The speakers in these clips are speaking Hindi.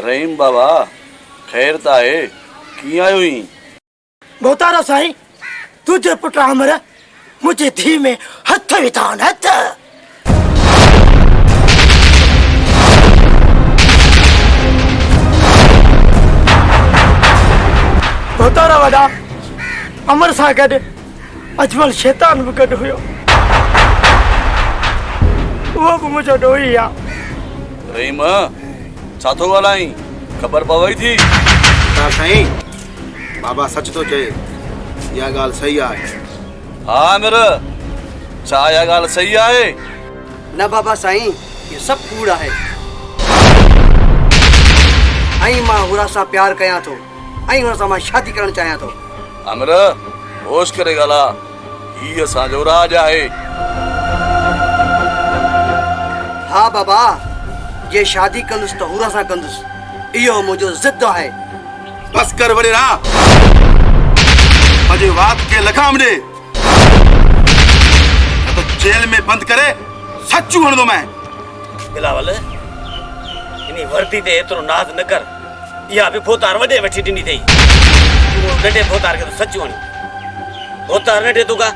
रहीम बाबा खैर ताए की आयो ही बहुतारो साईं तुझे पुट अमर मुझे धी में हथ विधान हथ बहुतारा वडा अमर सा गड अजमल शैतान भी गड हुयो वो भी मुझे डोई आ रहीम छा थो ॻाल्हाई ख़बर पवई थी ता साईं बाबा सच तो चए या गाल सही आहे। हाँ आमिर छा या ॻाल्हि सही आहे? न बाबा साईं ये सब कूड़ है। आई मां हुरा सा प्यार कया तो आई हुरा सा मां शादी करण चाहया तो। आमिर होश करे ॻाल्हा ही असांजो राज आहे। हाँ बाबा ये शादी कंदुस तो हुरा सा कंदुस इहो मुझो जिद है। बस कर वड़े रहा अजे बात के लखाम दे तो जेल में बंद करे सच्चू हण दो मैं। बिलावल इनी वर्दी ते एतरो नाज न कर या भी फोतार वडे वठी दिनी थई तू नडे फोतार के तो सच्चू हणी फोतार नडे तू का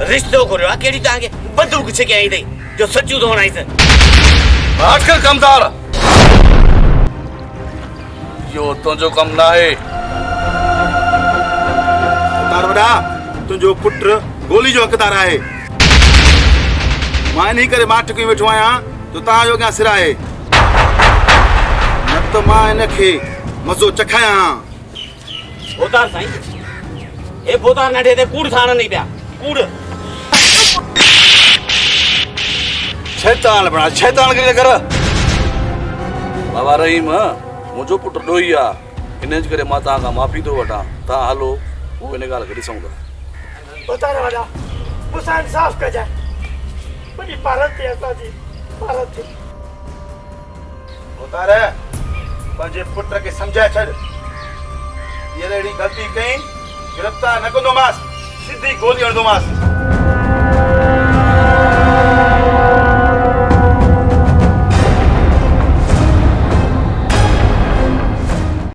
रिश्तो करयो आ केडी तांगे बंदूक छके आई थई जो सच्चू तो हणाई से आजकल कमदार यो तुझो कम ना है। तारवड़ा तुझो पुत्र गोली जो हकदार है मां नहीं करे मां टकी बैठो आया तो ता जो क्या सिरा है न तो मां इनखे मजो चखाया। फोतार साईं ए फोतार नडे ते कूड़ थान नहीं पिया कूड़ शैतान बना शैतान के कर बाबा रहीम मुझो पुट डोई आ इनज करे मां ता का माफी तो वठा ता हलो वो इन गाल के ॾिसूं था। बहुतारा वडा मुसा इंसाफ कजाए बड़ी भारत है असांजी भारत है। उतारे पंजे पुत्र के समझाए छड़ ये रेडी गलती कई गिरफ्तार न कंदो मास सीधी गोली हण दो मास।